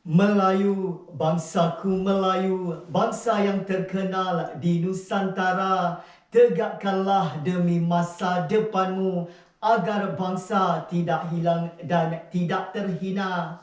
Melayu, bangsaku Melayu, bangsa yang terkenal di Nusantara. Tegakkanlah demi masa depanmu agar bangsa tidak hilang dan tidak terhina.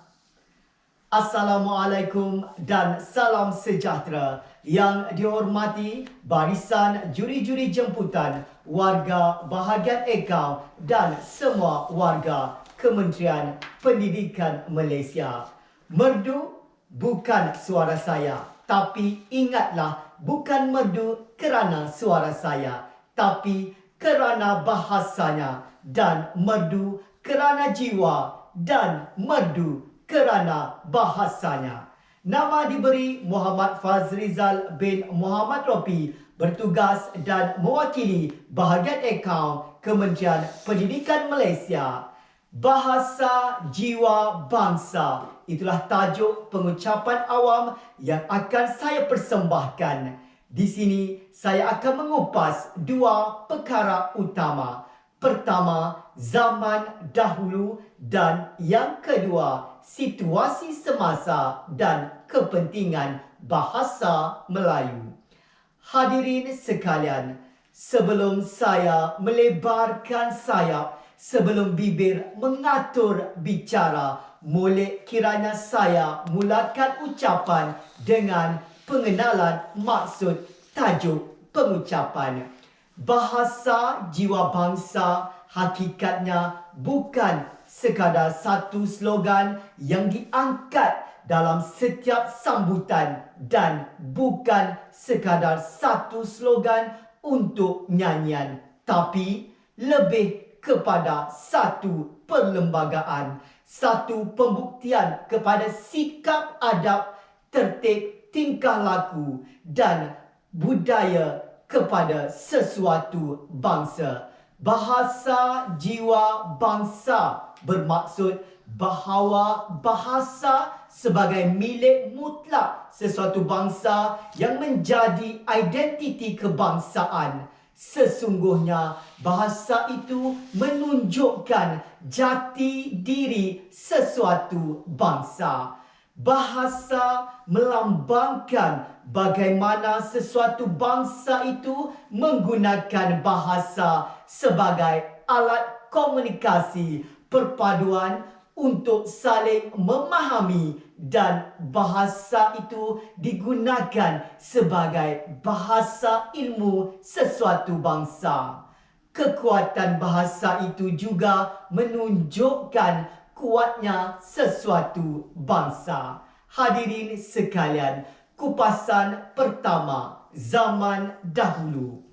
Assalamualaikum dan salam sejahtera. Yang dihormati barisan juri-juri jemputan, warga bahagian Ekau dan semua warga Kementerian Pendidikan Malaysia. Merdu bukan suara saya, tapi ingatlah bukan merdu kerana suara saya, tapi kerana bahasanya, dan merdu kerana jiwa, dan merdu kerana bahasanya. Nama diberi Muhammad Fazrizal bin Muhammad Ropi, bertugas dan mewakili bahagian akaun Kementerian Pendidikan Malaysia. Bahasa Jiwa Bangsa, itulah tajuk pengucapan awam yang akan saya persembahkan. Di sini saya akan mengupas dua perkara utama. Pertama, zaman dahulu, dan yang kedua, situasi semasa dan kepentingan bahasa Melayu. Hadirin sekalian, sebelum saya melebarkan sayap, sebelum bibir mengatur bicara, molek kiranya saya mulakan ucapan dengan pengenalan maksud tajuk pengucapan. Bahasa jiwa bangsa hakikatnya bukan sekadar satu slogan yang diangkat dalam setiap sambutan dan bukan sekadar satu slogan untuk nyanyian, tapi lebih kepada satu perlembagaan, satu pembuktian kepada sikap adab, tertib, tingkah laku dan budaya kepada sesuatu bangsa. Bahasa jiwa bangsa bermaksud bahawa bahasa sebagai milik mutlak sesuatu bangsa yang menjadi identiti kebangsaan. Sesungguhnya bahasa itu menunjukkan jati diri sesuatu bangsa. Bahasa melambangkan bagaimana sesuatu bangsa itu menggunakan bahasa sebagai alat komunikasi, perpaduan untuk saling memahami, dan bahasa itu digunakan sebagai bahasa ilmu sesuatu bangsa. Kekuatan bahasa itu juga menunjukkan kuatnya sesuatu bangsa. Hadirin sekalian, kupasan pertama, zaman dahulu.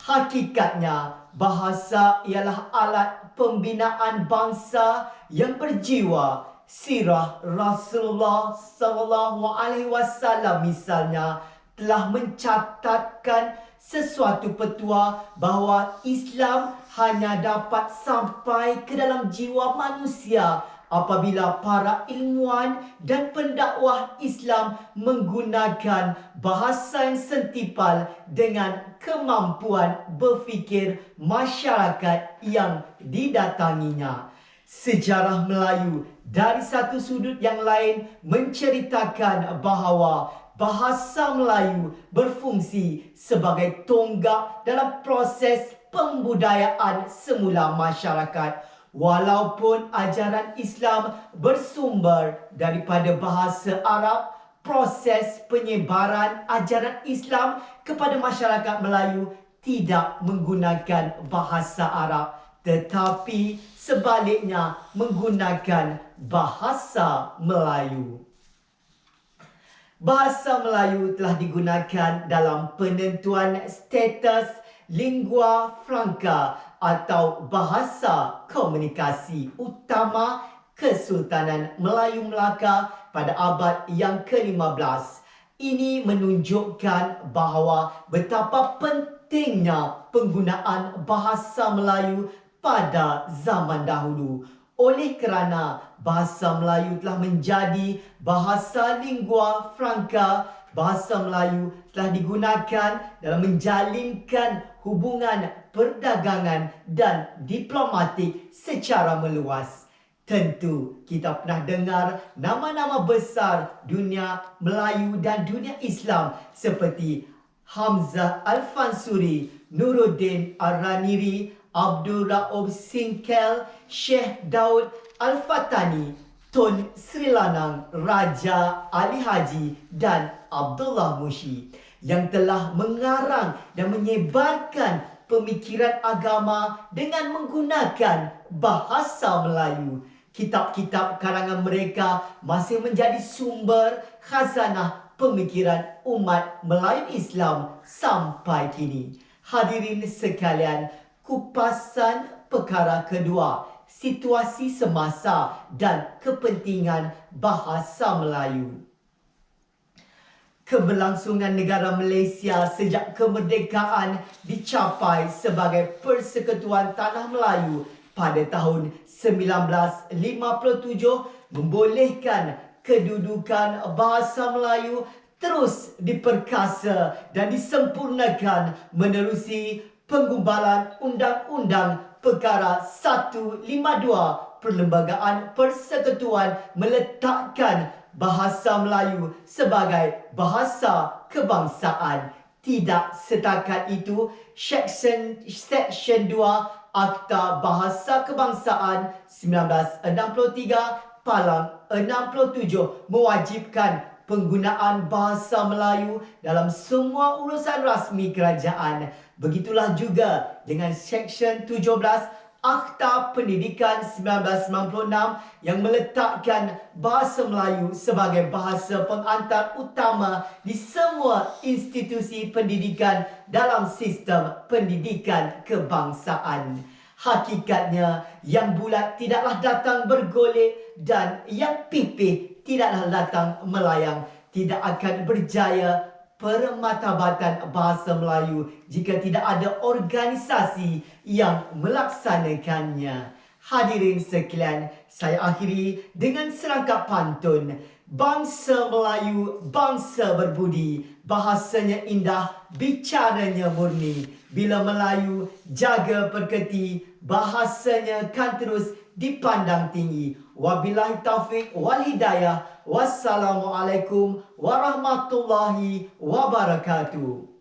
Hakikatnya, bahasa ialah alat pembinaan bangsa yang berjiwa. Sirah Rasulullah SAW misalnya telah mencatatkan sesuatu petua bahawa Islam hanya dapat sampai ke dalam jiwa manusia apabila para ilmuwan dan pendakwah Islam menggunakan bahasa yang sentipal dengan kemampuan berfikir masyarakat yang didatanginya. Sejarah Melayu dari satu sudut yang lain menceritakan bahawa bahasa Melayu berfungsi sebagai tonggak dalam proses pembudayaan semula masyarakat. Walaupun ajaran Islam bersumber daripada bahasa Arab, proses penyebaran ajaran Islam kepada masyarakat Melayu tidak menggunakan bahasa Arab, tetapi sebaliknya menggunakan bahasa Melayu. Bahasa Melayu telah digunakan dalam penentuan status lingua franca atau bahasa komunikasi utama Kesultanan Melayu Melaka pada abad yang ke-15. Ini menunjukkan bahawa betapa pentingnya penggunaan bahasa Melayu pada zaman dahulu. Oleh kerana bahasa Melayu telah menjadi bahasa lingua franca, bahasa Melayu telah digunakan dalam menjalinkan hubungan perdagangan dan diplomatik secara meluas. Tentu kita pernah dengar nama-nama besar dunia Melayu dan dunia Islam seperti Hamzah Al-Fansuri, Nuruddin Ar-Raniri, Abdul Rauf Singkel, Sheikh Daud Al-Fatani, Tun Sri Lanang, Raja Ali Haji dan Abdullah Mushi yang telah mengarang dan menyebarkan pemikiran agama dengan menggunakan bahasa Melayu. Kitab-kitab karangan mereka masih menjadi sumber khazanah pemikiran umat Melayu Islam sampai kini. Hadirin sekalian, kupasan perkara kedua, situasi semasa dan kepentingan bahasa Melayu. Keberlangsungan negara Malaysia sejak kemerdekaan dicapai sebagai Persekutuan Tanah Melayu pada tahun 1957 membolehkan kedudukan bahasa Melayu terus diperkasa dan disempurnakan menerusi penggubalan Undang-Undang Perkara 152 Perlembagaan Persekutuan meletakkan bahasa Melayu sebagai bahasa kebangsaan. Tidak setakat itu, Seksyen 2 Akta Bahasa Kebangsaan 1963 Palang 67 mewajibkan penggunaan bahasa Melayu dalam semua urusan rasmi kerajaan. Begitulah juga dengan Seksyen 17 Akta Pendidikan 1996 yang meletakkan bahasa Melayu sebagai bahasa pengantar utama di semua institusi pendidikan dalam sistem pendidikan kebangsaan. Hakikatnya, yang bulat tidaklah datang bergolek dan yang pipih tidaklah datang melayang. Tidak akan berjaya permatabatan bahasa Melayu jika tidak ada organisasi yang melaksanakannya. Hadirin sekalian, saya akhiri dengan serangkap pantun. Bangsa Melayu, bangsa berbudi, bahasanya indah, bicaranya murni. Bila Melayu, jaga perketi, bahasanya kan terus dipandang tinggi. Wabillahi taufiq wal hidayah. Wassalamualaikum warahmatullahi wabarakatuh.